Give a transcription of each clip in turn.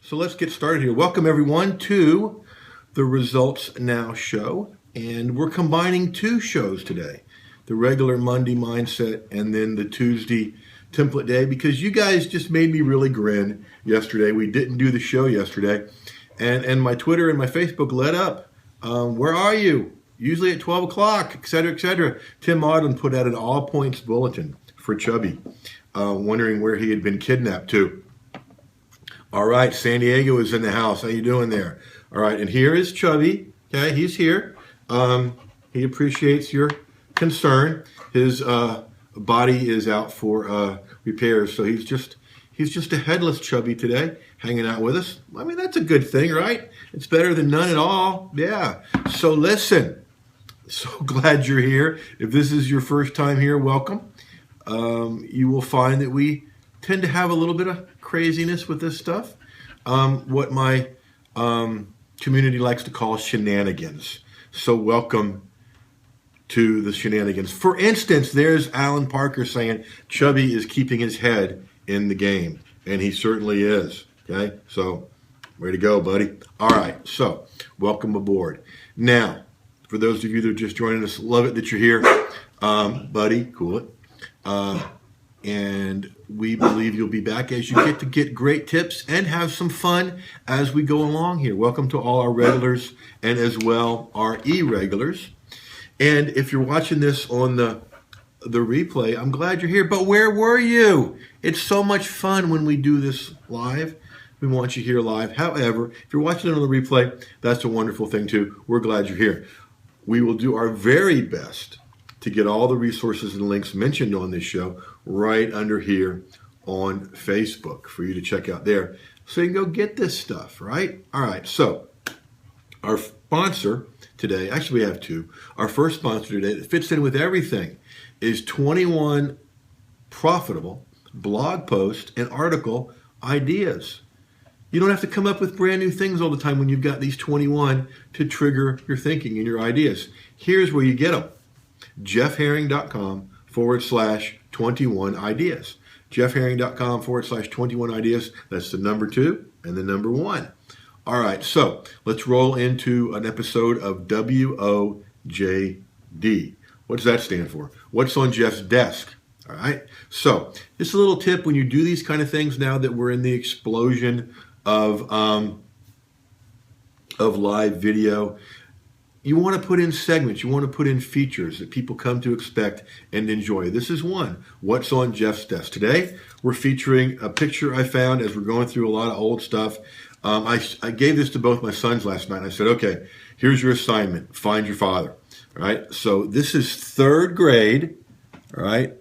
So let's get started here. Welcome everyone to the Results Now show. And we're combining two shows today. The regular Monday mindset and then the Tuesday template day, because you guys just made me really grin yesterday. We didn't do the show yesterday. And my Twitter and my Facebook lit up. Where are you? Usually at 12 o'clock, et cetera, et cetera. Tim Maudlin put out an all points bulletin for Chubby, wondering where he had been kidnapped to. All right, San Diego is in the house. How you doing there? All right, and here is Chubby. Okay, he's here. He appreciates your concern. His body is out for repairs, so he's just a headless Chubby today, hanging out with us. I mean, that's a good thing, right? It's better than none at all. Yeah. So listen, so glad you're here. If this is your first time here, welcome. You will find that we tend to have a little bit of craziness with this stuff. What my community likes to call shenanigans. So welcome to the shenanigans. For instance, there's Alan Parker saying Chubby is keeping his head in the game, and he certainly is. Okay, so way to go, buddy. All right, so welcome aboard. Now, for those of you that are just joining us, love it that you're here, buddy. Cool it. And we believe you'll be back as you get great tips and have some fun as we go along here. Welcome to all our regulars and as well our irregulars. And if you're watching this on the replay, I'm glad you're here. But where were you? It's so much fun when we do this live. We want you here live. However, if you're watching it on the replay, that's a wonderful thing too. We're glad you're here. We will do our very best to get all the resources and links mentioned on this show right under here on Facebook for you to check out there. So you can go get this stuff, right? All right, so our sponsor today, actually we have two. Our first sponsor today that fits in with everything is 21 profitable blog post and article ideas. You don't have to come up with brand new things all the time when you've got these 21 to trigger your thinking and your ideas. Here's where you get them. jeffherring.com/21 ideas. jeffherring.com/21 ideas. That's the number 2 and the number 1. All right, so let's roll into an episode of WOJD. What does that stand for? What's on Jeff's desk? All right, so just a little tip when you do these kind of things now that we're in the explosion of live video. You want to put in segments. You want to put in features that people come to expect and enjoy. This is one. What's on Jeff's desk? Today, we're featuring a picture I found as we're going through a lot of old stuff. I gave this to both my sons last night. I said, okay, here's your assignment. Find your father. All right. So this is 3rd grade. All right.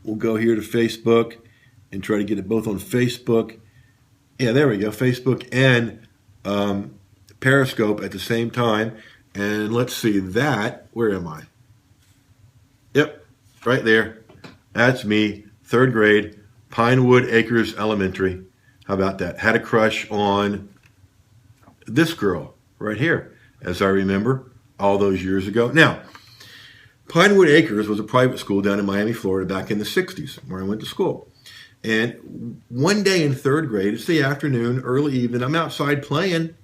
We'll go here to Facebook and try to get it both on Facebook. Yeah, there we go. Facebook and Periscope at the same time. And let's see that. Where am I? Yep, right there. That's me, 3rd grade, Pinewood Acres Elementary. How about that? Had a crush on this girl right here, as I remember all those years ago. Now, Pinewood Acres was a private school down in Miami, Florida back in the 60s where I went to school. And one day in 3rd grade, it's the afternoon, early evening, I'm outside playing,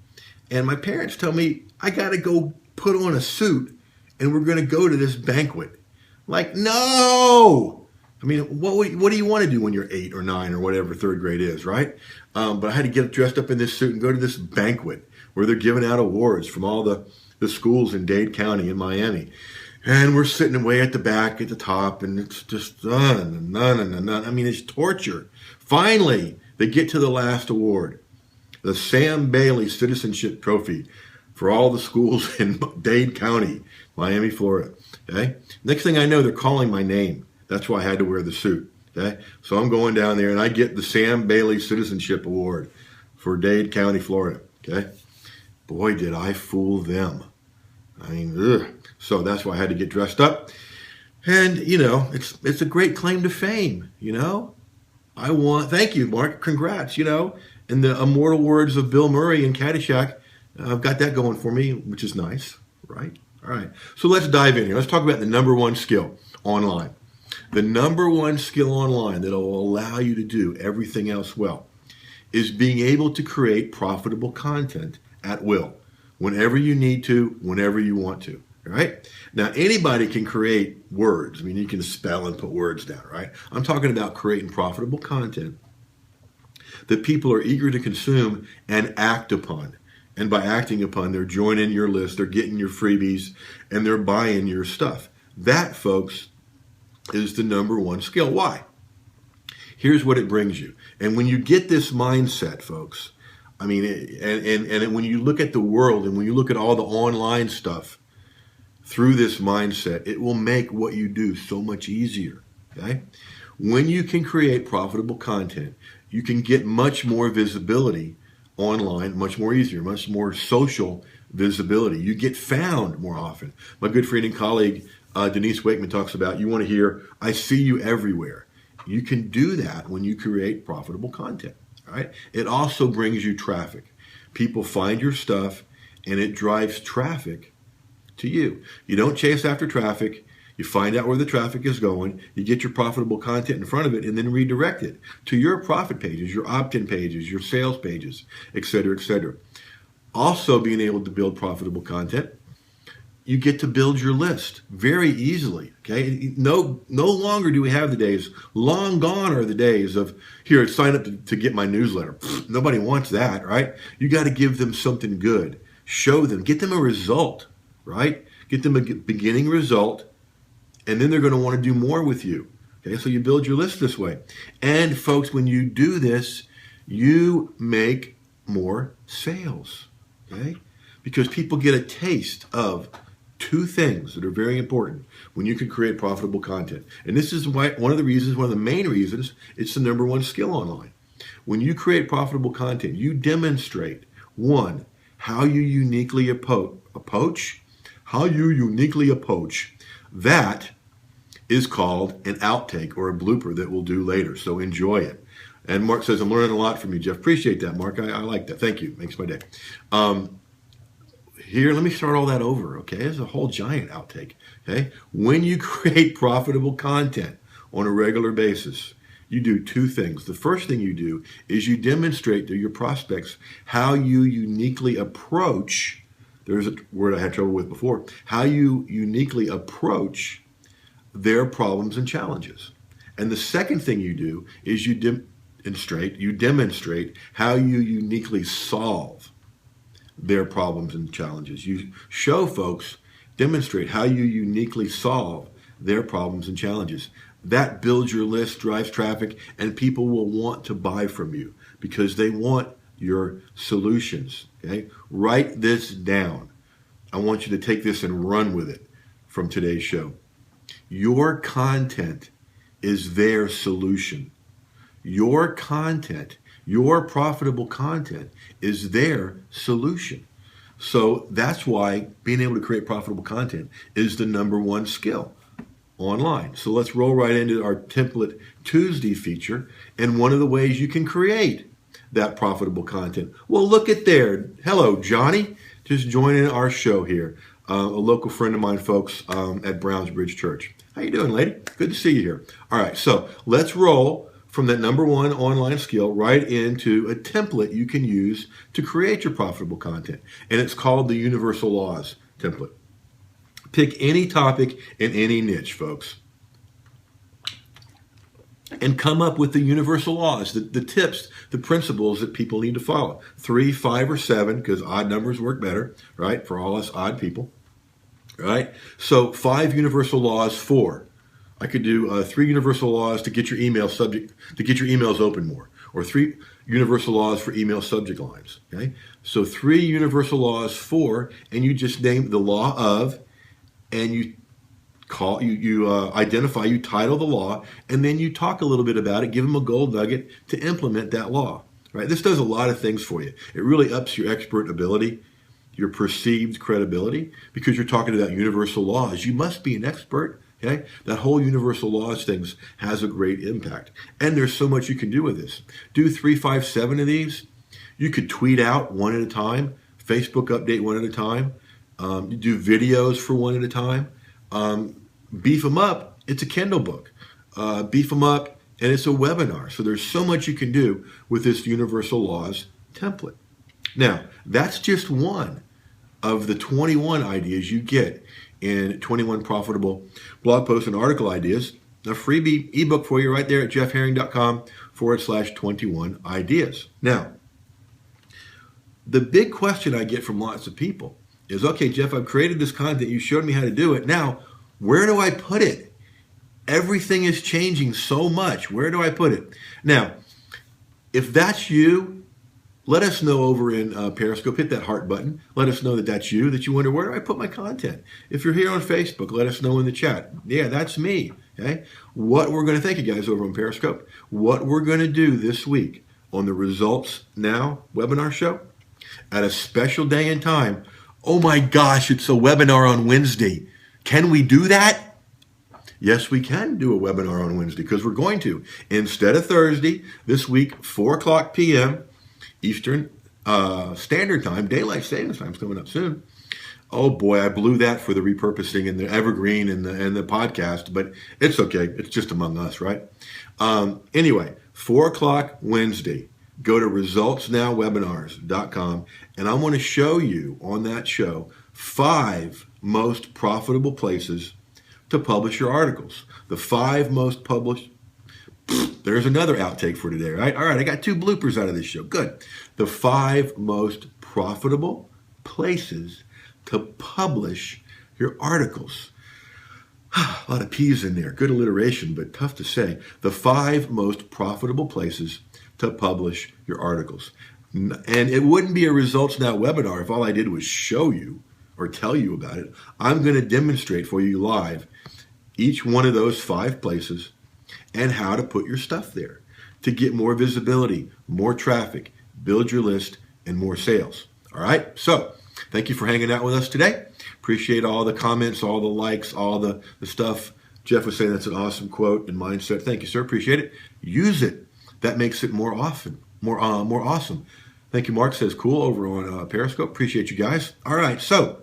and my parents tell me, I got to go put on a suit and we're going to go to this banquet. Like, no! I mean, what do you want to do when you're 8 or 9 or whatever 3rd grade is, right? But I had to get dressed up in this suit and go to this banquet where they're giving out awards from all the schools in Dade County in Miami. And we're sitting way at the back at the top, and it's just none. I mean, it's torture. Finally, they get to the last award, the Sam Bailey Citizenship Trophy for all the schools in Dade County, Miami, Florida. Okay. Next thing I know, they're calling my name. That's why I had to wear the suit. Okay. So I'm going down there, and I get the Sam Bailey Citizenship Award for Dade County, Florida. Okay. Boy, did I fool them. I mean, ugh. So that's why I had to get dressed up. And, you know, it's a great claim to fame, you know. Thank you, Mark. Congrats, you know. In the immortal words of Bill Murray in Caddyshack, I've got that going for me, which is nice, right? All right. So let's dive in here. Let's talk about the number 1 skill online. The number 1 skill online that will allow you to do everything else well is being able to create profitable content at will, whenever you need to, whenever you want to. Right? Now, anybody can create words. I mean, you can spell and put words down, right? I'm talking about creating profitable content that people are eager to consume and act upon. And by acting upon, they're joining your list, they're getting your freebies, and they're buying your stuff. That, folks, is the number one skill. Why? Here's what it brings you. And when you get this mindset, folks, I mean, and when you look at the world and when you look at all the online stuff, through this mindset, it will make what you do so much easier, okay? When you can create profitable content, you can get much more visibility online, much more easier, much more social visibility. You get found more often. My good friend and colleague, Denise Wakeman, talks about, you want to hear, I see you everywhere. You can do that when you create profitable content, all right? It also brings you traffic. People find your stuff, and it drives traffic to you. You don't chase after traffic. You find out where the traffic is going. You get your profitable content in front of it and then redirect it to your profit pages, your opt-in pages, your sales pages, et cetera, et cetera. Also, being able to build profitable content, you get to build your list very easily. Okay, no longer do we have the days. Long gone are the days of, here, sign up to get my newsletter. Nobody wants that, right? You got to give them something good. Show them, get them a result. Right? Get them a beginning result, and then they're going to want to do more with you. Okay, so you build your list this way. And folks, when you do this, you make more sales. Okay? Because people get a taste of two things that are very important when you can create profitable content. And this is why one of the main reasons, it's the number one skill online. When you create profitable content, you demonstrate, one, how you uniquely approach. That is called an outtake or a blooper that we'll do later. So enjoy it. And Mark says, I'm learning a lot from you, Jeff. Appreciate that, Mark. I like that. Thank you. Makes my day. Here, let me start all that over, okay? There's a whole giant outtake, okay? When you create profitable content on a regular basis, you do two things. The first thing you do is you demonstrate to your prospects how you uniquely approach. There's a word I had trouble with before. How you uniquely approach their problems and challenges. And the second thing you do is you demonstrate how you uniquely solve their problems and challenges. You show folks, demonstrate how you uniquely solve their problems and challenges. That builds your list, drives traffic, and people will want to buy from you because they want your solutions. Okay? Write this down. I want you to take this and run with it from today's show. Your content is their solution. Your content, your profitable content is their solution. So that's why being able to create profitable content is the number one skill online. So let's roll right into our Template Tuesday feature and one of the ways you can create that profitable content. Well, look at there. Hello, Johnny. Just joining our show here. A local friend of mine, folks, at Brownsbridge Church. How you doing, lady? Good to see you here. All right, so let's roll from that number one online skill right into a template you can use to create your profitable content. And it's called the Universal Laws template. Pick any topic in any niche, folks, and come up with the universal laws, the tips, the principles that people need to follow. 3, 5, or 7, because odd numbers work better, right, for all us odd people, right? So 5 universal laws. 4. I could do 3 universal laws to get your emails open more, or 3 universal laws for email subject lines. Okay, so 3 universal laws. 4, and you just name the law of, and you identify, you title the law, and then you talk a little bit about it, give them a gold nugget to implement that law. Right? This does a lot of things for you. It really ups your expert ability, your perceived credibility, because you're talking about universal laws. You must be an expert. Okay? That whole universal laws things has a great impact. And there's so much you can do with this. Do 3, 5, 7 of these. You could tweet out one at a time, Facebook update one at a time, do videos for one at a time. Beef them up, it's a Kindle book. Beef them up, and it's a webinar. So there's so much you can do with this Universal Laws template. Now, that's just one of the 21 ideas you get in 21 profitable blog posts and article ideas. A freebie ebook for you right there at jeffherring.com/21 ideas. Now, the big question I get from lots of people is, okay, Jeff, I've created this content. You showed me how to do it. Now, where do I put it? Everything is changing so much. Where do I put it? Now, if that's you, let us know over in Periscope. Hit that heart button. Let us know that that's you, that you wonder, where do I put my content? If you're here on Facebook, let us know in the chat. Yeah, that's me. Okay. What we're going to, thank you guys over on Periscope. What we're going to do this week on the Results Now webinar show at a special day and time. Oh my gosh, it's a webinar on Wednesday. Can we do that? Yes, we can do a webinar on Wednesday because we're going to. Instead of Thursday, this week, 4 o'clock p.m. Eastern Standard Time, Daylight Savings Time is coming up soon. Oh boy, I blew that for the repurposing and the evergreen and the podcast, but it's okay. It's just among us, right? Anyway, 4 o'clock Wednesday, go to resultsnowwebinars.com, and I want to show you on that show 5 most profitable places to publish your articles. The 5 most published. There's another outtake for today, right? All right, I got 2 bloopers out of this show. Good. The 5 most profitable places to publish your articles. A lot of P's in there. Good alliteration, but tough to say. The 5 most profitable places to publish your articles. And it wouldn't be a Results Now webinar if all I did was show you or tell you about it. I'm going to demonstrate for you live each one of those 5 places and how to put your stuff there to get more visibility, more traffic, build your list, and more sales. All right? So thank you for hanging out with us today. Appreciate all the comments, all the likes, all the stuff. Jeff was saying that's an awesome quote and mindset. Thank you, sir. Appreciate it. Use it. That makes it more awesome. Thank you, Mark. Says cool over on Periscope. Appreciate you guys. All right. So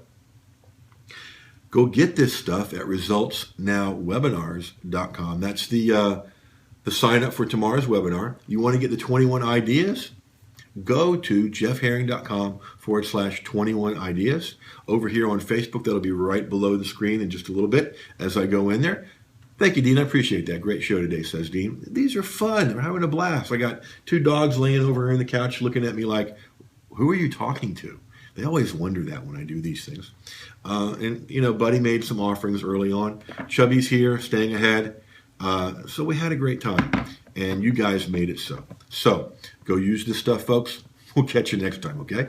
go get this stuff at resultsnowwebinars.com. That's the sign up for tomorrow's webinar. You want to get the 21 ideas? Go to jeffherring.com/21 ideas. Over here on Facebook, that'll be right below the screen in just a little bit as I go in there. Thank you, Dean. I appreciate that. Great show today, says Dean. These are fun. We're having a blast. I got 2 dogs laying over here on the couch looking at me like, who are you talking to? They always wonder that when I do these things. And, Buddy made some offerings early on. Chubby's here, staying ahead. So we had a great time. And you guys made it so. So go use this stuff, folks. We'll catch you next time, okay?